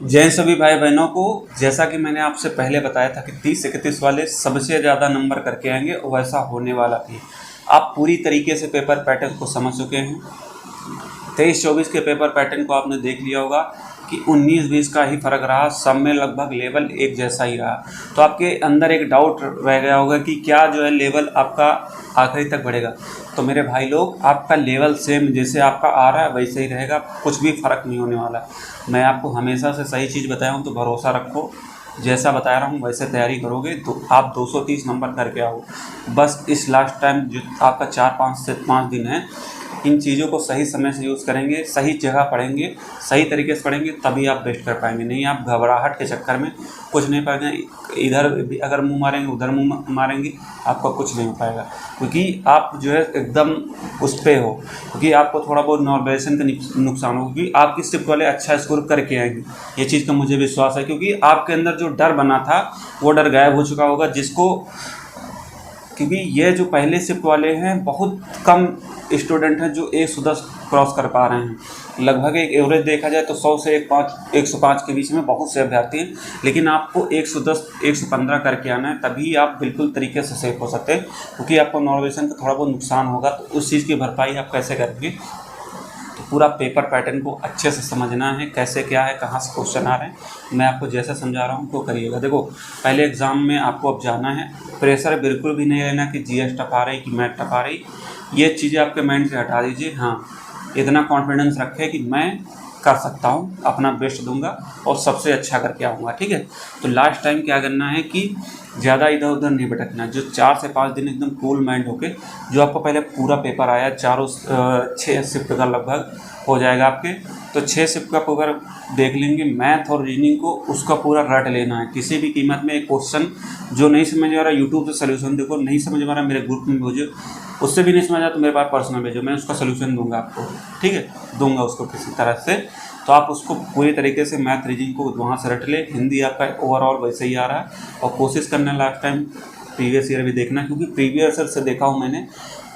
जय सभी भाई बहनों को। जैसा कि मैंने आपसे पहले बताया था कि 30-31 वाले सबसे ज़्यादा नंबर करके आएंगे, और वैसा होने वाला भी। आप पूरी तरीके से पेपर पैटर्न को समझ चुके हैं। 23-24 के पेपर पैटर्न को आपने देख लिया होगा कि 19-20 का ही फ़र्क रहा, सब में लगभग लेवल एक जैसा ही रहा। तो आपके अंदर एक डाउट रह गया होगा कि क्या जो है लेवल आपका आखिरी तक बढ़ेगा। तो मेरे भाई लोग, आपका लेवल सेम जैसे आपका आ रहा है वैसे ही रहेगा, कुछ भी फ़र्क नहीं होने वाला। मैं आपको हमेशा से सही चीज़ बताया हूँ, तो भरोसा रखो। जैसा बता रहा हूँ वैसे तैयारी करोगे तो आप 230 नंबर करके आओ। बस इस लास्ट टाइम जो आपका 4-5 से 5 दिन है, इन चीज़ों को सही समय से यूज़ करेंगे, सही जगह पढ़ेंगे, सही तरीके से पढ़ेंगे, तभी आप बेस्ट कर पाएंगे। नहीं आप घबराहट के चक्कर में कुछ नहीं पाएंगे, इधर भी अगर मुंह मारेंगे उधर मुंह मारेंगे, आपका कुछ नहीं हो पाएगा। क्योंकि आप जो है एकदम उस पे हो, क्योंकि आपको थोड़ा बहुत नॉर्वेशन का नुकसान हो, क्योंकि आपकी शिफ्ट वाले अच्छा स्कोर करके आएंगे, ये चीज़ का मुझे विश्वास है। क्योंकि आपके अंदर जो डर बना था वो डर गायब हो चुका होगा, जिसको, क्योंकि ये जो पहले शिफ्ट वाले हैं बहुत कम स्टूडेंट हैं जो 110 क्रॉस कर पा रहे हैं। लगभग एक एवरेज देखा जाए तो 100 से 105 के बीच में बहुत से अभ्यर्थी हैं, लेकिन आपको 110 115 करके आना है, तभी आप बिल्कुल तरीके से सेफ हो सकते हैं। क्योंकि आपको नॉर्वेशन का थोड़ा बहुत नुकसान होगा, तो उस चीज़ की भरपाई आप कैसे करेंगे। तो पूरा पेपर पैटर्न को अच्छे से समझना है, कैसे क्या है, कहाँ से क्वेश्चन आ रहे हैं। मैं आपको जैसा समझा रहा हूँ तो करिएगा। देखो, पहले एग्ज़ाम में आपको अब जाना है, प्रेशर बिल्कुल भी नहीं लेना कि जीएस टफ आ रही कि मैथ टफ आ रही, ये चीज़ें आपके माइंड से हटा दीजिए। हाँ, इतना कॉन्फिडेंस रखें कि मैं कर सकता हूँ, अपना बेस्ट दूंगा और सबसे अच्छा करके आऊँगा। ठीक है। तो लास्ट टाइम क्या करना है कि ज़्यादा इधर उधर नहीं भटकना। जो 4 से 5 दिन एकदम कूल माइंड होके, जो आपको पहले पूरा पेपर आया, 6 शिफ्ट का लगभग हो जाएगा आपके, तो 6 शिफ्ट का पेपर देख लेंगे। मैथ और रीजनिंग को उसका पूरा रट लेना है। किसी भी कीमत में एक क्वेश्चन जो नहीं समझ आ रहा, यूट्यूब से सोल्यूशन देखो, नहीं समझ आ रहा मेरे ग्रुप में भेजो, उससे भी नहीं समझ आ तो मेरे पास पर्सनल भेजो, मैं उसका सोल्यूशन दूंगा आपको। ठीक है, दूंगा उसको किसी तरह से। तो आप उसको पूरी तरीके से मैथ रीजनिंग को वहाँ से रट ले। हिंदी आपका ओवरऑल वैसे ही आ रहा है, और कोशिश करना लास्ट टाइम प्रीवियस ईयर भी देखना, क्योंकि प्रीवियस ईयर से देखा हूँ मैंने,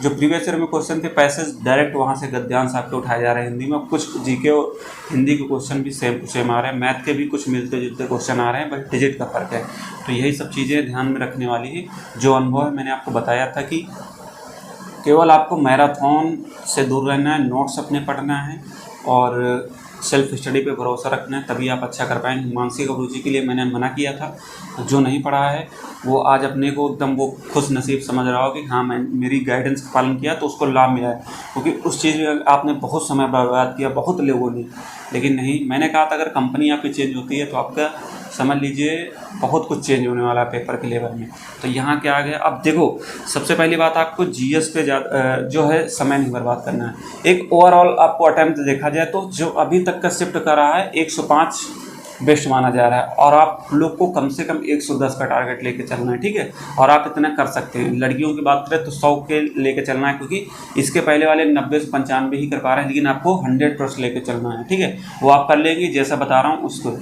जो प्रीवियस ईयर में क्वेश्चन थे पैसेज डायरेक्ट वहाँ से गद्यांश आपके उठाए जा रहे हैं हिंदी में। कुछ जीके और हिंदी के क्वेश्चन भी सेम टू सेम आ रहे हैं, मैथ के भी कुछ मिलते जुलते क्वेश्चन आ रहे हैं, बट डिजिट का फर्क है। तो यही सब चीज़ें ध्यान में रखने वाली है। जो अनुभव है मैंने आपको बताया था कि केवल आपको मैराथन से दूर रहना है, नोट्स अपने पढ़ना है और सेल्फ स्टडी पे भरोसा रखना है, तभी आप अच्छा कर पाएंगे। मानसिक अभिरुचि के लिए मैंने मना किया था, जो नहीं पढ़ा है वो आज अपने को एकदम वो खुश नसीब समझ रहा हो कि हाँ मैं मेरी गाइडेंस का पालन किया तो उसको लाभ मिला है। क्योंकि उस चीज़ में आपने बहुत समय बर्बाद किया, बहुत लोगों ने, लेकिन नहीं, मैंने कहा था अगर कंपनी आपकी चेंज होती है तो आपका समझ लीजिए बहुत कुछ चेंज होने वाला है पेपर के लेवल में। तो यहाँ क्या आ गया, अब देखो, सबसे पहली बात आपको जीएस पे जो है समय नहीं बर्बाद करना है। एक ओवरऑल आपको अटेम्प्ट देखा जाए तो जो अभी तक का शिफ्ट कर रहा है 105 बेस्ट माना जा रहा है, और आप लोग को कम से कम 110 का टारगेट लेके चलना है। ठीक है, और आप इतना कर सकते हैं। लड़कियों की बात करें तो 100 के लेके चलना है, क्योंकि इसके पहले वाले 90 से 95 ही कर पा रहे हैं, लेकिन आपको 100% लेके चलना है। ठीक है, वो आप कर लेंगे जैसा बता रहा हूँ उसको।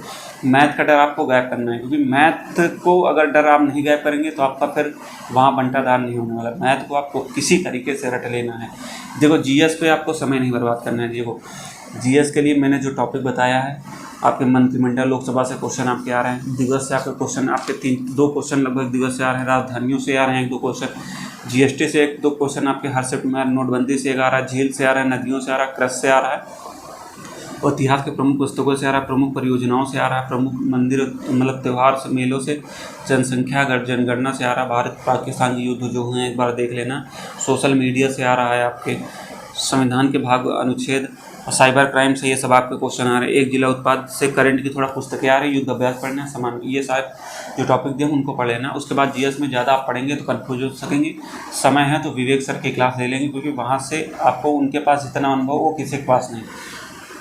मैथ का डर आपको गायब करना है, क्योंकि मैथ को अगर डर आप नहीं गायब करेंगे तो आपका फिर वहाँ बंटाधार नहीं होने वाला। मैथ को आपको किसी तरीके से रट लेना है। देखो, जीएस पे आपको समय नहीं बर्बाद करना है। देखो, जीएस के लिए मैंने जो टॉपिक बताया है, आपके मंत्रिमंडल लोकसभा से क्वेश्चन आपके आ रहे हैं, दिवस से आपके क्वेश्चन, आपके 2 क्वेश्चन लगभग दिवस से आ रहे हैं, राजधानियों से आ रहे हैं 1-2 क्वेश्चन, जीएसटी से 1-2 क्वेश्चन आपके हर शिफ्ट में, नोटबंदी से एक आ रहा है, झील से आ रहा है, नदियों से आ रहा है, कृषि से आ रहा है, और इतिहास के प्रमुख पुस्तकों से आ रहा है, प्रमुख परियोजनाओं से आ रहा है, प्रमुख मंदिर मतलब त्यौहार से, मेलों से, जनसंख्या जनगणना से आ रहा है, भारत पाकिस्तान के युद्ध जो हुए हैं एक बार देख लेना, सोशल मीडिया से आ रहा है, आपके संविधान के भाग अनुच्छेद और साइबर क्राइम से, ये सब आपके क्वेश्चन आ रहे हैं। एक जिला उत्पाद से करंट की थोड़ा पुस्तकें आ रही है, युद्ध अभ्यास पढ़ना है, समान, ये शायद जो टॉपिक दिए उनको पढ़ लेना। उसके बाद जीएस में ज़्यादा आप पढ़ेंगे तो कन्फ्यूज हो सकेंगे। समय है तो विवेक सर की क्लास ले लेंगे, क्योंकि वहाँ से आपको, उनके पास जितना अनुभव वो किसी के पास नहीं।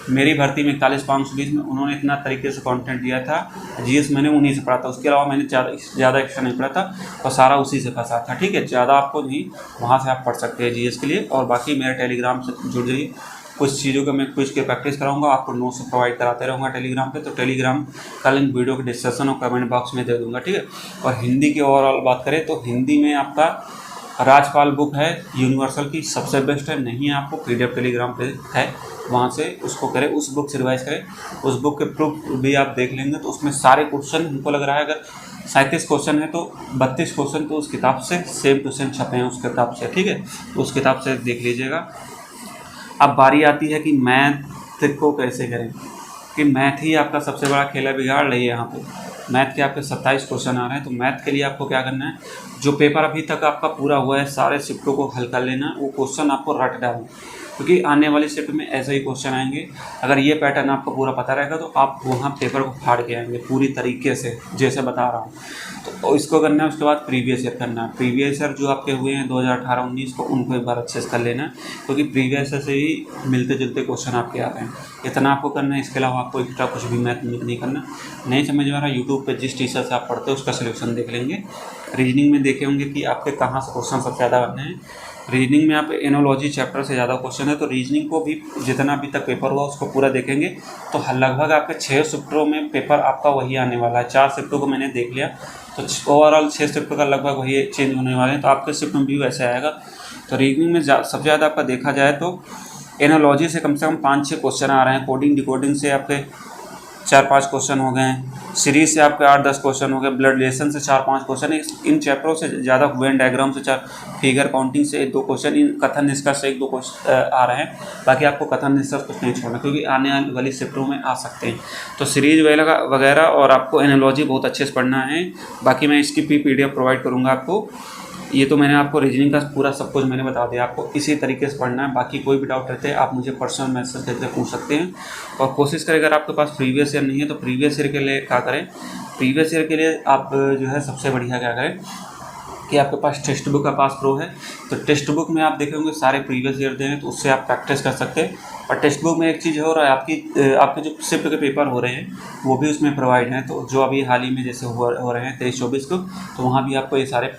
मेरी भर्ती में 41,520 में उन्होंने इतना तरीके से कंटेंट दिया था, जीएस मैंने उन्हीं से पढ़ा था, उसके अलावा मैंने ज़्यादा एक्स्ट्रा नहीं पढ़ा था, और सारा उसी से फंसा था। ठीक है, ज़्यादा आपको नहीं, वहाँ से आप पढ़ सकते हैं जीएस के लिए। और बाकी मेरे टेलीग्राम से जुड़ जाइए, कुछ चीज़ों का मैं क्विज के प्रैक्टिस कराऊंगा, आपको नोट्स प्रोवाइड कराते रहूँगा टेलीग्राम पे। तो टेलीग्राम का लिंक वीडियो के डिस्क्रिप्शन और कमेंट बॉक्स में दे दूँगा। ठीक है, और हिंदी की ओवरऑल बात करें तो हिंदी में आपका राजपाल बुक है यूनिवर्सल की, सबसे बेस्ट है। नहीं है आपको PDF टेलीग्राम पे है, वहाँ से उसको करें, उस बुक से रिवाइज करें। उस बुक के प्रूफ भी आप देख लेंगे तो उसमें सारे क्वेश्चन हमको लग रहा है, अगर 37 क्वेश्चन है तो 32 क्वेश्चन तो उस किताब से सेम क्वेश्चन छपे हैं उस किताब से, ठीक है। उस किताब से देख लीजिएगा। अब बारी आती है कि मैथ को कैसे करें, कि मैथ ही आपका सबसे बड़ा खेला बिगाड़ रही है। यहाँ पे मैथ के आपके 27 क्वेश्चन आ रहे हैं, तो मैथ के लिए आपको क्या करना है, जो पेपर अभी तक आपका पूरा हुआ है सारे शिफ्टों को हल कर लेना, वो क्वेश्चन आपको रट डालना, क्योंकि आने वाली शिफ्ट में ऐसे ही क्वेश्चन आएंगे। अगर ये पैटर्न आपको पूरा पता रहेगा तो आप वहाँ पेपर को फाड़ के आएंगे पूरी तरीके से, जैसे बता रहा हूँ। तो इसको करना है। उसके बाद प्रीवियस ईयर करना है। प्रीवियस ईयर जो आपके हुए हैं 2018-19 को, उनको एक बार अच्छे से कर लेना है, क्योंकि प्रीवियस ईयर से ही मिलते जुलते क्वेश्चन आपके आ रहे हैं। इतना आपको करना है, इसके अलावा आपको एक्स्ट्रा कुछ भी मैथ नहीं करना। नहीं समझ में आ रहा, यूट्यूब पर जिस टीचर से आप पढ़ते हो उसका सोल्यूशन देख लेंगे। रीजनिंग में देखे होंगे कि आपके कहाँ से क्वेश्चन सबसे ज़्यादा बनने हैं। रीजनिंग में आप एनोलॉजी चैप्टर से ज़्यादा क्वेश्चन है, तो रीजनिंग को भी जितना अभी तक पेपर हुआ उसको पूरा देखेंगे तो लगभग आपके 6 शिफ्टों में पेपर आपका वही आने वाला है। 4 शिफ्टों को मैंने देख लिया, तो ओवरऑल 6 शिफ्टों का लगभग वही चेंज होने वाले हैं, तो आपके शिफ्ट में भी वैसे आएगा। तो रीजनिंग में सबसे ज़्यादा आपका देखा जाए तो एनोलॉजी से कम 5-6 क्वेश्चन आ रहे हैं। कोडिंग डिकोडिंग से आपके 4-5 क्वेश्चन हो गए हैं। सीरीज से आपके 8-10 क्वेश्चन हो गए। ब्लड रिलेशन से 4-5 क्वेश्चन। इन चैप्टरों से ज़्यादा वेन डायग्राम से 4, फिगर काउंटिंग से 1-2 क्वेश्चन, इन कथन निष्कर्ष से 1-2 क्वेश्चन आ रहे हैं। बाकी आपको कथन निष्कर्ष कुछ नहीं छोड़ना, क्योंकि आने वाली शिफ्टों में आ सकते हैं। तो सीरीज वगैरह और आपको एनोलॉजी बहुत अच्छे से पढ़ना है। बाकी मैं इसकी भी PDF प्रोवाइड करूँगा आपको। ये तो मैंने आपको रीजनिंग का पूरा सब कुछ मैंने बता दिया, आपको इसी तरीके से पढ़ना है। बाकी कोई भी डाउट रहते हैं आप मुझे पर्सनल मैसेज करके पूछ सकते हैं। और कोशिश करें, अगर आपके पास प्रीवियस ईयर नहीं है तो प्रीवियस ईयर के लिए क्या करें, प्रीवियस ईयर के लिए आप जो है सबसे बढ़िया क्या करें कि आपके पास टेक्स्ट बुक का पास प्रो है, तो टेक्स्ट बुक में आप देखेंगे सारे प्रीवियस ईयर दें, तो उससे आप प्रैक्टिस कर सकते हैं। और टेक्स्ट बुक में एक चीज़ हो रहा है, आपके जो शिफ्ट के पेपर हो रहे हैं वो भी उसमें प्रोवाइड हैं। तो जो अभी हाल ही में जैसे हो रहे हैं 23-24 को, तो वहाँ भी आपको ये सारे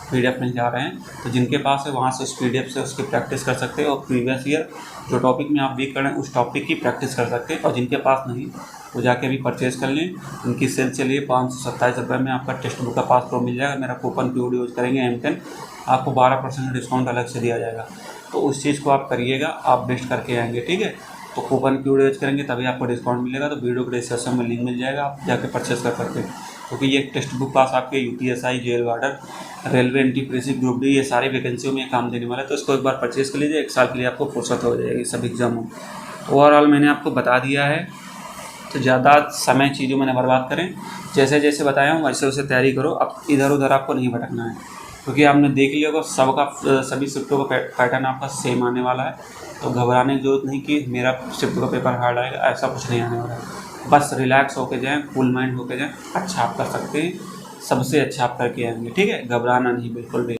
PDF मिल जा रहे हैं। तो जिनके पास है वहाँ से उस PDF से उसकी प्रैक्टिस कर सकते हैं, और प्रीवियस ईयर जो टॉपिक में आप वीक कर रहे हैं उस टॉपिक की प्रैक्टिस कर सकते हैं। और जिनके पास नहीं वो जाके भी परचेज़ कर लें। उनकी सेल चलिए 527 रुपये में आपका टेक्स्ट बुक का पास प्रो मिल जाएगा। मेरा कूपन कोड यूज़ करेंगे M10, आपको 12% डिस्काउंट अलग से दिया जाएगा। तो उस चीज़ को आप करिएगा, आप बेस्ट करके आएंगे, ठीक है। तो कूपन कोड यूज़ करेंगे तभी आपको डिस्काउंट मिलेगा। तो वीडियो के डिस्क्रिप्शन में लिंक मिल जाएगा, आप जाके परचेज़ कर सकते हैं। क्योंकि ये टेक्स्ट बुक पास आपके UPSI, jail warder, railway NTPC, group D, ये सारी वैकेंसियों में काम देने वाला है। तो इसको एक बार परचेज़ कर लीजिए, 1 साल के लिए आपको फुर्सत हो जाएगी सब एग्जामों। तो ओवरऑल मैंने आपको बता दिया है, तो ज़्यादा समय चीज़ों में न बर्बाद करें। जैसे जैसे बताया हूँ वैसे वैसे तैयारी करो। अब इधर उधर आपको नहीं भटकना है, क्योंकि आपने देख लिया होगा सभी शिफ्टों का पैटर्न आपका सेम आने वाला है। तो घबराने की जरूरत नहीं कि मेरा शिफ्ट का पेपर हार्ड आएगा, ऐसा कुछ नहीं आने वाला है। बस रिलैक्स होके जाएं, कूल माइंड होके जाएं, अच्छा आप कर सकते हैं, सबसे अच्छा आप करके आएंगे, ठीक है। घबराना नहीं बिल्कुल भी।